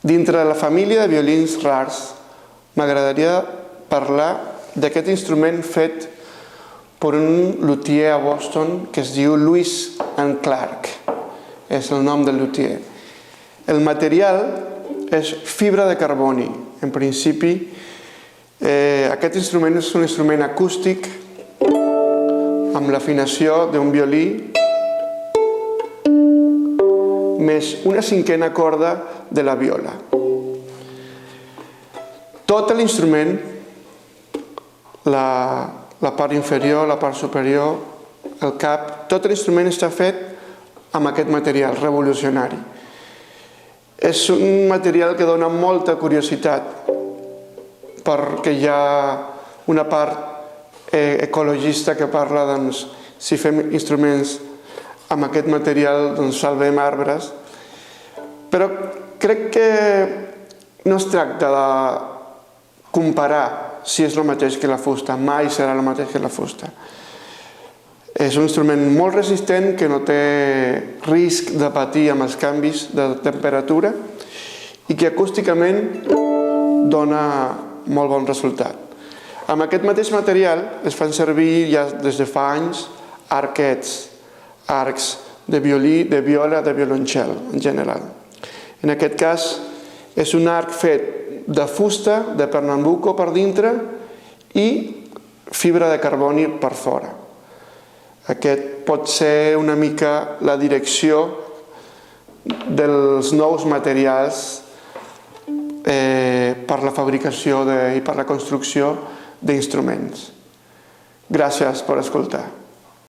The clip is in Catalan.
Dintre de la família de violins rars, m'agradaria parlar d'aquest instrument fet per un luthier a Boston que es diu Lewis and Clark. És el nom del luthier. El material és fibra de carboni. En principi, aquest instrument és un instrument acústic amb l'afinació d'un violí més una cinquena corda de la viola. Tot l'instrument, la part inferior, la part superior, el cap, tot l'instrument està fet amb aquest material revolucionari. És un material que dona molta curiositat perquè hi ha una part ecologista que parla, doncs, si fem instruments amb aquest material, doncs salvem arbres. Però crec que no es tracta de comparar si és el mateix que la fusta, mai serà el mateix que la fusta. És un instrument molt resistent que no té risc de patir amb els canvis de temperatura i que acústicament dona molt bon resultat. Amb aquest mateix material es fan servir ja des de fa anys arquets, arcs de violí, de viola, de violoncel en general. En aquest cas és un arc fet de fusta, de pernambuco per dintre i fibra de carboni per fora. Aquest pot ser una mica la direcció dels nous materials per la fabricació i per la construcció d'instruments. Gràcies per escoltar.